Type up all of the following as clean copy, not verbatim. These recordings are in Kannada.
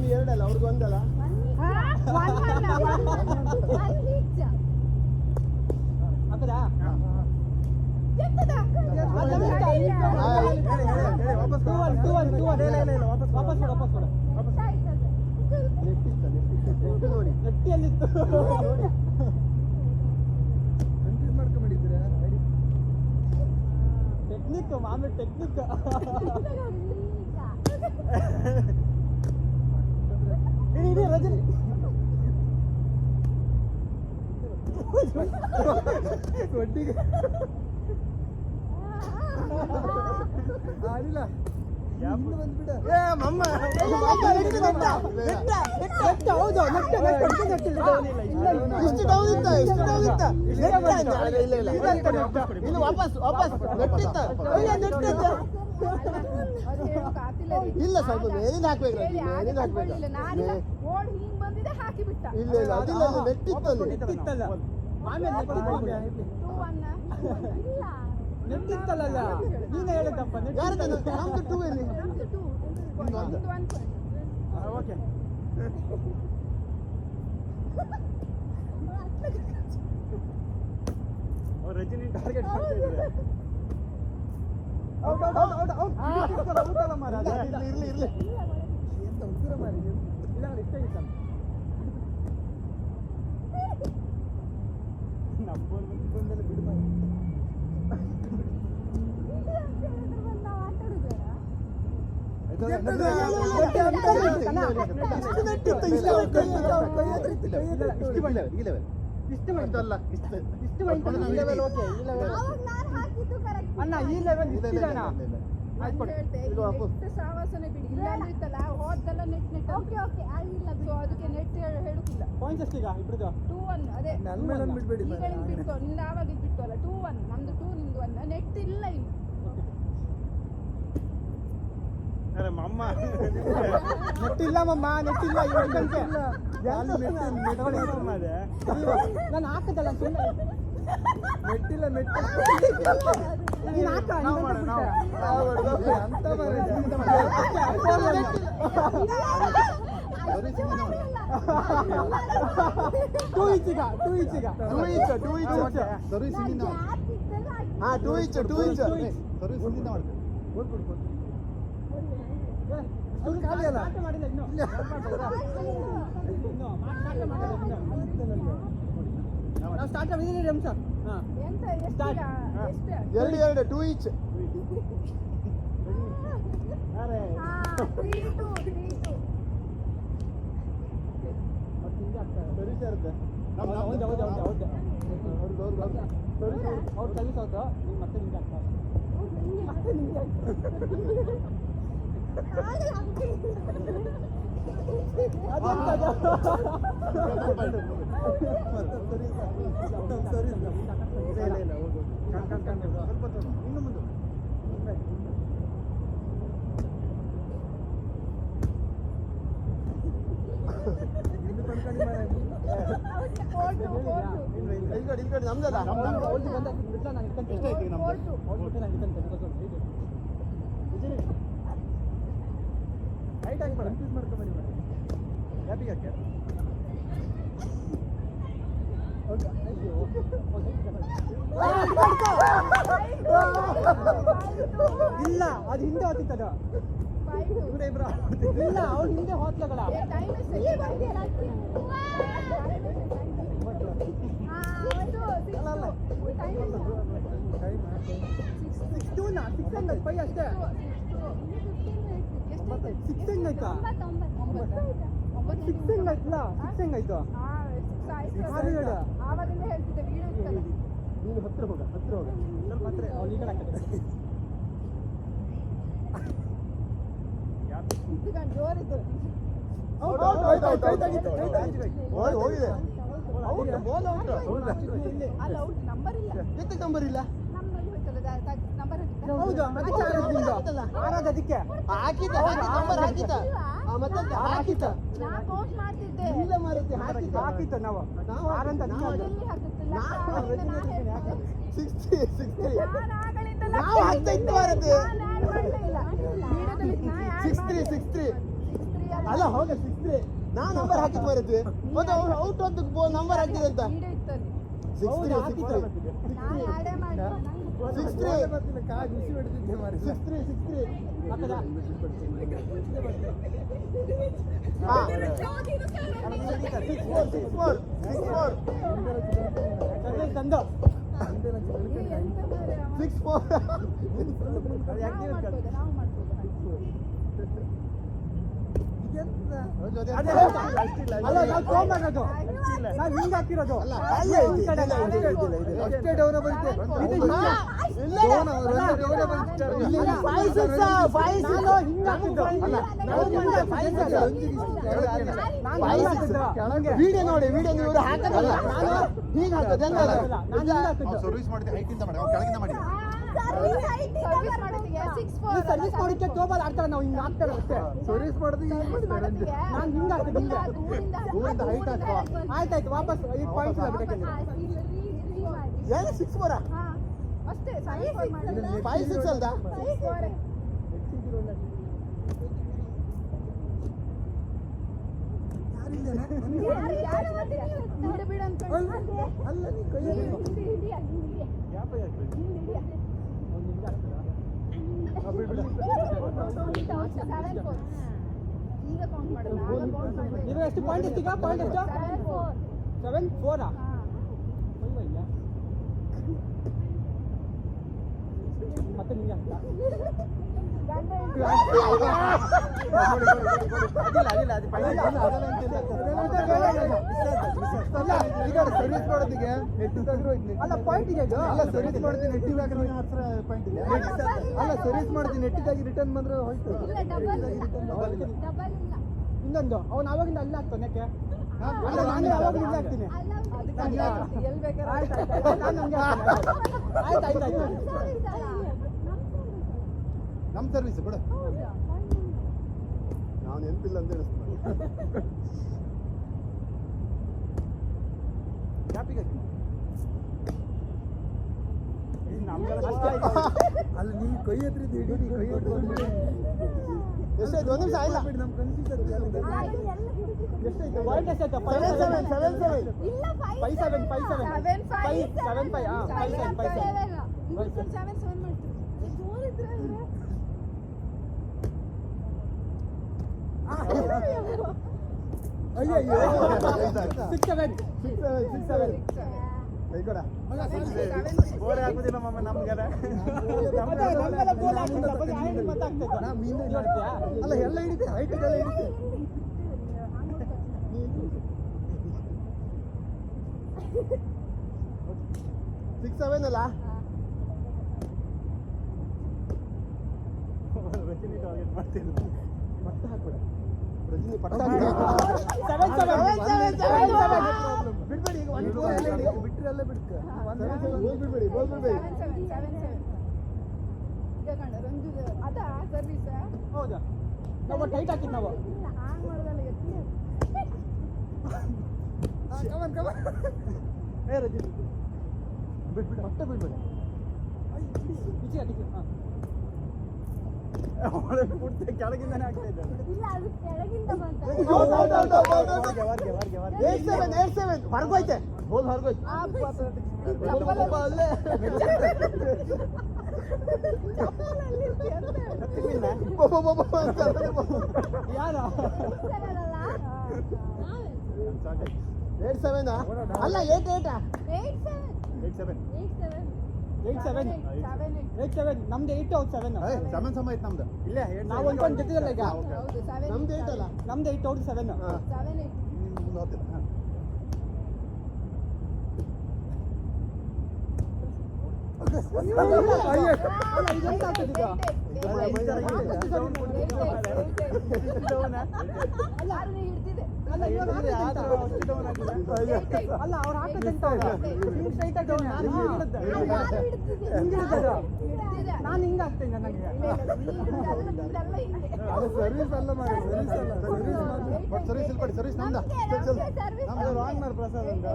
ನಿಮ್ಗೆ ಎರಡಲ್ಲ ಅವ್ರಿಗೆ ಒಂದಲ್ಲ ಟೆಕ್ನಿಕ್ ಮಾಮೂಲಿ ಟೆಕ್ನಿಕ್ ರಜನಿ ಒಟ್ಟಿಗೆ ಆಡಿಲ್ಲ ಬಂದ್ಬಿಡ ಮಮ್ಮ ಹೌದು ಇಷ್ಟು ಡೌನ್ ಇತ್ತ ಇಷ್ಟು ಡೌನ್ ಇತ್ತ ಇಲ್ಲ ವಾಪಸ್ ವಾಪಸ್ ನೆಟ್ಟಿತ್ತ ಇಲ್ಲ ಸ್ವಲ್ಪ ಮೇಲಿಂದ ಹಾಕ್ಬೇಕು ಮೇಲಿಂದ ಹಾಕ್ಬೇಕು ಇಲ್ಲ ಇಲ್ಲ ಅದಿಲ್ಲ ನೆಟ್ಟಿತ್ತಲ್ಲ ನೆಟ್ಟಿತ್ತಲ್ಲ ನೀನು ಹೇಳಿದ್ದಪ್ಪ ನಮ್ದು ಟೂ ಎಲ್ಲಿ ಓಕೆ ರಜನಿ ಟಾರ್ಗೆಟ್ ಮಾಡ್ತಿದ್ದಾರೆ ಇರ್ಲಿ ಇರ್ಲಿ ಎಂತ ಉತ್ತರ ಮಾಡಿ ಇಲ್ಲ ಇಷ್ಟ ಆಗಿತ್ತ ನಮ್ಮಲ್ಲಿ ಬಿಡು ಅಣ್ಣ ಈ ಲೆವೆಲ್ ಇಷ್ಟಿದಾನ ಸಾವಾಸನೆ ಬಿಡಿ ಇಲ್ಲ ಇತ್ತಲ್ಲ ಹೋದಲ್ಲ ನೆಟ್ ನೆಟ್ ಓಕೆ ಓಕೆ ಆಗಿಲ್ಲ ಸೊ ಅದಕ್ಕೆ ನೆಟ್ ಹೇಳುತ್ತಿಲ್ಲ ಪಾಯಿಂಟ್ಸ್ ಎಷ್ಟಿಗ ಇಬ್ರದು 2-1 ಅದೇ ನನ್ನ ಮೇಲೆ ಬಿಟ್ಬಿಡಿ ಈಗ ಬಿಟ್ಟು ನಿಂದ ಆವಾಗ ಬಿಟ್ಟು ಅಲ್ಲ 2-1 ನಮ್ದು 2 ನಿಂದು 1 ನೆಟ್ ಇಲ್ಲ ಇಲ್ಲಿ ಅರೆ ಮಮ್ಮ ನೆಟ್ ಇಲ್ಲ ಮಮ್ಮ ನೆಟ್ ಇಲ್ಲ ಇವತ್ತಂತೆ ನಾನು ಹಾಕದಲ್ಲ ಸುಮ್ಮನೆ ನೆಟ್ ಇಲ್ಲ ನೆಟ್ ನೀನು ಹಾಕ ಅಂತ ಟೂ ಇಂಚಿಗ ಹಾ 2 ಇಂಚ್ ಸ್ಟಾರ್ಟ್ ಮಾಡಿದ್ರೆ ಅಂಶ ಎರಡು 2 ಇಂಚ್ ಅರೆ ಸರಿ ಸೇರುತ್ತೆ ಹೌದು ಅವ್ರು ಸರ್ವಿಸ್ ಹೌದು ನೀವು ಮತ್ತೆ ನಿಮ್ಗೆ ಆಗ್ತಾ ಇನ್ನು ಮುಂದೆ ನಮ್ದಲ್ಲ ರೈಟ್ ಆಗಿ ಮಾಡಿ ಕನ್ಫ್ಯೂಸ್ ಮಾಡ್ಕೊಂಬರಿ ಮಾಡಿ ಹ್ಯಾಪಿಗೆ ಹಾಕಿ ಇಲ್ಲ ಅದು ಹಿಂದೆ ಹೋಗ್ತಿತ್ತದ ಇಲ್ಲ ಅವ್ರು ಹಿಂದೆ ಹೋಗ್ಲಗಳ 6 ಅಷ್ಟೇ 6 ಹೆಂಗಾಯ್ತಾ 6 ಹೆಂಗಾಯ್ತಲ್ಲ 6 ಹೆಂಗಾಯ್ತು ಆವಾಗಿಂದ ಹೇಳ್ತಿದ್ದೆ ವಿಡಿಯೋ ಇತ್ತಲ್ಲ ನೀನು ಹತ್ರ ಹೋಗ ಸ್ವಲ್ಪ ಹತ್ರ ಅವ್ನು ಈ ಕಡೆ ಹಾಕಿದೆ ಜೋರಿತ್ತು ಹೋಗಿದೆ ಅಲ್ಲ ಔಟ್ ನಂಬರ್ ಇಲ್ಲ ಎತ್ತಕ್ಕೆ ನಂಬರ್ ಇಲ್ಲ ನಂಬರ್ ಹೌದು ಆರಾಧ ಅದಕ್ಕೆ ಹಾಕಿದ್ದ ಮತ್ತೆ ಹಾಕಿದ್ದ ನಾ ಕೌಂಟ್ ಮಾಡ್ತಿದ್ದೆ ಇಲ್ಲ ಮಾರೈತಿ ಹಾಕಿದ್ದ ನಾವು ಆರಂತ ನಾವು ಹಾಕ್ತಾ ಇತ್ತು ಮಾರೈತಿ 6-3 ಅಲ್ಲ ಹೋಗ 6-3 ನಾನು ನಂಬರ್ ಹಾಕಿದ್ ಮರೆದ್ವಿ ಮತ್ತೆ ಅವ್ರು ಔಟ್ ಅಂತ ನಂಬರ್ ಹಾಕಿದೆ ಅಂತ ವಿಡಿಯೋ ಇತ್ತಲ್ಲಿ 6-3 ನಾನು ಆಡೇ ಮಾಡಿ 6-3 ಬರ್ತಿಲ್ಲ ಕಾ ಬಿಸಿ ಹೊಡೆದಿದ್ದೆ ಮಾರಿ 6-3 ಹಾಕದ ಹಾ 6-4 ತಂದು 6-4 ನಾವು ಮಾಡ್ಬೋದು ಅಲ್ಲ ನಾವು ತಗೊಂಬಾರದು ನಾವು ಹಿಂಗ್ ಹಾಕಿರೋದು ಅಲ್ಲ ಅಲ್ಲೇ ಈ ಕಡೆ ಅಷ್ಟೇ ಡೌನ್ ಬರುತ್ತೆ ವಿಡಿಯೋ ನೋಡಿ ವಿಡಿಯೋ ನೀವು ಹಾಕಲ್ಲ ನಾನು ಹೀಗೆ ಹಾಕೋದು ಸರ್ವಿಸ್ ಮಾಡಿದೆ ಹೈಟಿಂದ ಮಾಡಿ ಅವ್ನು ಕೆಳಗಿಂದ ಮಾಡಿ ಸರ್ವಿಸ್ ಮಾಡೋದಿಗೆ 6-4 ಸರ್ವಿಸ್ ಮಾಡೋಕ್ಕೆ ತೋಬಲ್ ಆಡ್ತಾರೆ ನಾವು ಹಿಂಗ್ ಹಾಕ್ತಾರೆ ಅಷ್ಟೇ ಸರ್ವಿಸ್ ಮಾಡೋದು ನಾನು ಹಿಂಗ್ ಹಾಕಿದ್ದೆ ದೂರಿಂದ height ಹಾಕುವ. ಆಯ್ತಾಯ್ತು ವಾಪಸ್ ಈ ಪಾಯಿಂಟ್ ಇಲ್ಲ ಬಿಡಕ್ಕೆ ಏನು 6-4 ಅಷ್ಟೇ 5-4 ಮಾಡಿಲ್ಲ 5-6 ಅಲ್ದಾ 6-4 ಯಾರು ಬಿಡು ಬಿಡು ಅಂತ ಅಲ್ಲ ನೀ ಕೈಯಲ್ಲಿ ಈಗ ಕೌಂಟ್ ಮಾಡಲ್ಲ ನೀವು ಎಷ್ಟು ಪಾಯಿಂಟ್ ಎಷ್ಟೀಗ ಪಾಯಿಂಟ್ ಎಷ್ಟು 7-4 ಮತ್ತೆ ನಿಮ್ಗೆ ಆಗ್ತಾ ಸರ್ವಿಸ್ ಮಾಡೋದಿಗೆ ನೆಟ್ ತೆಗೆದ್ರು ಅಲ್ಲ ಪಾಯಿಂಟ್ ಇದೆ ಇದು ಅಲ್ಲ ಸರ್ವಿಸ್ ಮಾಡ್ತೀನಿ ನೆಟ್ ಪಾಯಿಂಟ್ ಇದೆ ಅಲ್ಲ ಸರ್ವಿಸ್ ಮಾಡ್ತೀನಿ ನೆಟ್ಟಿಗಾಗಿ ರಿಟರ್ನ್ ಬಂದ್ರೆ ಹೋಯ್ತು ಇಲ್ಲ ಡಬಲ್ ಇಲ್ಲ ಇನ್ನೊಂದು ಅವ್ನು ಅವಾಗಿಂದ ಅಲ್ಲೇ ಆಗ್ತಾನೆ ಯಾಕೆ ಅಲ್ಲ ನಾನು ಯಾವಾಗ ಇಲ್ಲೇ ಆಗ್ತೀನಿ ಎಲ್ಲಿ ಬೇಕಾದ್ರೆ ನಾನು ಹಂಗೆ ಆಯ್ತಾಯ್ತಾಯ್ತು ನಮ್ ಸರ್ವಿಸ್ ಬಿಡು ನಾವು ನೆನಪಿಲ್ಲ ಅಂತ ಅಲ್ಲಿ ನೀವು ಕೈ ಹತ್ರಿದ್ದು ಹಿಡೀರಿ ಕೈ ಎಷ್ಟಾಯ್ತು ಒಂದು ನಿಮಿಷ ಆಯ್ಲ್ಲ ನಮ್ ಕನ್ಫ್ಯೂಸ್ ಎಷ್ಟಾಯ್ತು ಪಾಯಿಂಟ್ ಎಷ್ಟಾಯ್ತು 7-7 ಇಲ್ಲ 5-7 5-7 7-5 ಅಯ್ಯೋ 6-7 ಕೈ ಕೊಡ ಗೋಲ್ ಹಾಕುದಿಲ್ಲ ಮಮ್ಮ ನಮ್ಗೆ ನಮ್ಮೆಲ್ಲ ಗೋಲ್ ಹಾಕಿಲ್ಲ ಬರೀ ಆಯ್ತು ಮಾತಾಗ್ತೈತೆ ನಾ ಮೀನು ಅಲ್ಲ ಎಲ್ಲ ಹಿಡಿತೆ ಹೈಟ್ ಎಲ್ಲ ಹಿಡಿತೆ 6-7 ಅಲ್ಲ ರಜನಿ ಟಾರ್ಗೆಟ್ ಮಾಡ್ತಿಲ್ಲ ಪಟ್ಟ ಹಾಕ್ಬಿಡ ರಜನಿ ಪಟ್ಟ 7-7 ಬಿಡ್ಬೇಡಿ ಈಗ ಒಂದು ಗೋಲ್ ಎಲ್ಲ ಹಿಡಿ ಬಿಟ್ರೆ ಎಲ್ಲ ಬಿಡ್ಕ ಗೋಲ್ ಬಿಡ್ಬೇಡಿ ಗೋಲ್ ಬಿಡ್ಬೇಡಿ 7-7 ಈಗ ಕಣ ರಂಜು ಅದ ಸರ್ವಿಸ್ ಹೌದಾ ನಾವು ಟೈಟ್ ಹಾಕಿದ್ ನಾವು ಇಲ್ಲ ಹಾಂಗ್ ಮಾಡೋದಲ್ಲ ಎತ್ತಿ ಕಮನ್ ಕಮನ್ ಏ ರಜನಿ ಬಿಡ್ಬಿಡ ಪಟ್ಟ ಬಿಡ್ಬೇಡ ಬಿಸಿ ಹಾಕಿದ್ದು ಒಳ್ಳೆ ಪುಟ್ಟ ಕೆಳಗಿಂದಾನೆ ಆಗ್ತಾ ಇದ್ದಾರೆ ಇಲ್ಲ ಅದು ಕೆಳಗಿಂದ ಬಂತ ಹೊರಗೋಯ್ತೆ ಗೋಲ್ ಹೊರಗೋಯ್ತು ಅಲ್ಲೇ ಯಾರು 8-7 ಅಲ್ಲ 8-8 ನಮ್ದು 8 ಔಟ್ 7 7 ಸಮ ಐತೆ ನಮ್ದು ಇಲ್ಲೇ ನಾವು ಒಂದು ಗೆದ್ದಿರಲ್ಲ ಈಗ ಹೌದು 7 ನಮ್ದು 8 ಅಲ್ಲ ನಮ್ದು 8 ಔಟ್ 7 7 ಮುಂದೆ ಹೋಗ್ತಿಲ್ಲ ಅಲ್ಲ ಅವ್ರು ಹಾಕೋದಂತ ನಾನು ಹಿಂಗ ಆಗ್ತೇನೆ ನನಗೆ ಅದು ಸರ್ವಿಸ್ ಅಲ್ಲ ಮಾಡಿ ಸರ್ವಿಸ್ ಅಲ್ಲ ಸರ್ವಿಸ್ ಇಲ್ಲಿ ಕೊಡಿ ಸರ್ವಿಸ್ ನಮ್ದ ನಮ್ದು ರಾಂಗ್ ಮಾರ್ ಪ್ರಸಾದ್ ಅಂತ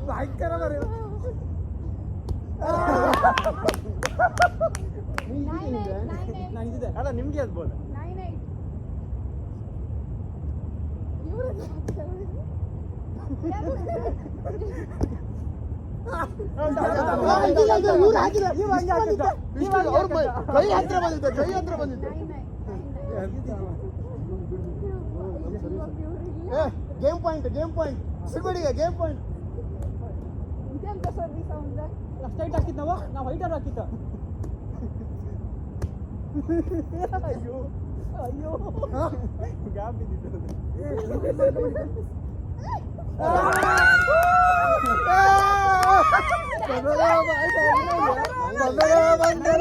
ಭಯಂಕರ ಮರಿ. ನಾನು ಇದ್ದಿದ್ದೆ. ಅಲ್ಲ ನಿಮ್ಗೆ ಅದ್ಬೋದು. ಕೈ ಹತ್ರ ಬಂದಿದ್ದೆ, ಕೈ ಹತ್ರ ಬಂದಿದ್ದೆ. ಗೇಮ್ ಪಾಯಿಂಟ್, ಗೇಮ್ ಪಾಯಿಂಟ್ ಸಿಗ್ಬೇಡಿಗೆ, ಗೇಮ್ ಪಾಯಿಂಟ್. ಇದೆಂತ ಸರ್ವಿಸ್ ಅವಂದ ಸ್ಟ್ರೈಟ್ ಹಾಕಿದ್ ನಾವು ಹೈಟರ್ ಹಾಕಿದ್ದ. ಅಯ್ಯೋ ಅಯ್ಯೋ ಗ್ಯಾಪ್ ಬಿದ್ದಿತ್ತು. ಬಂದರ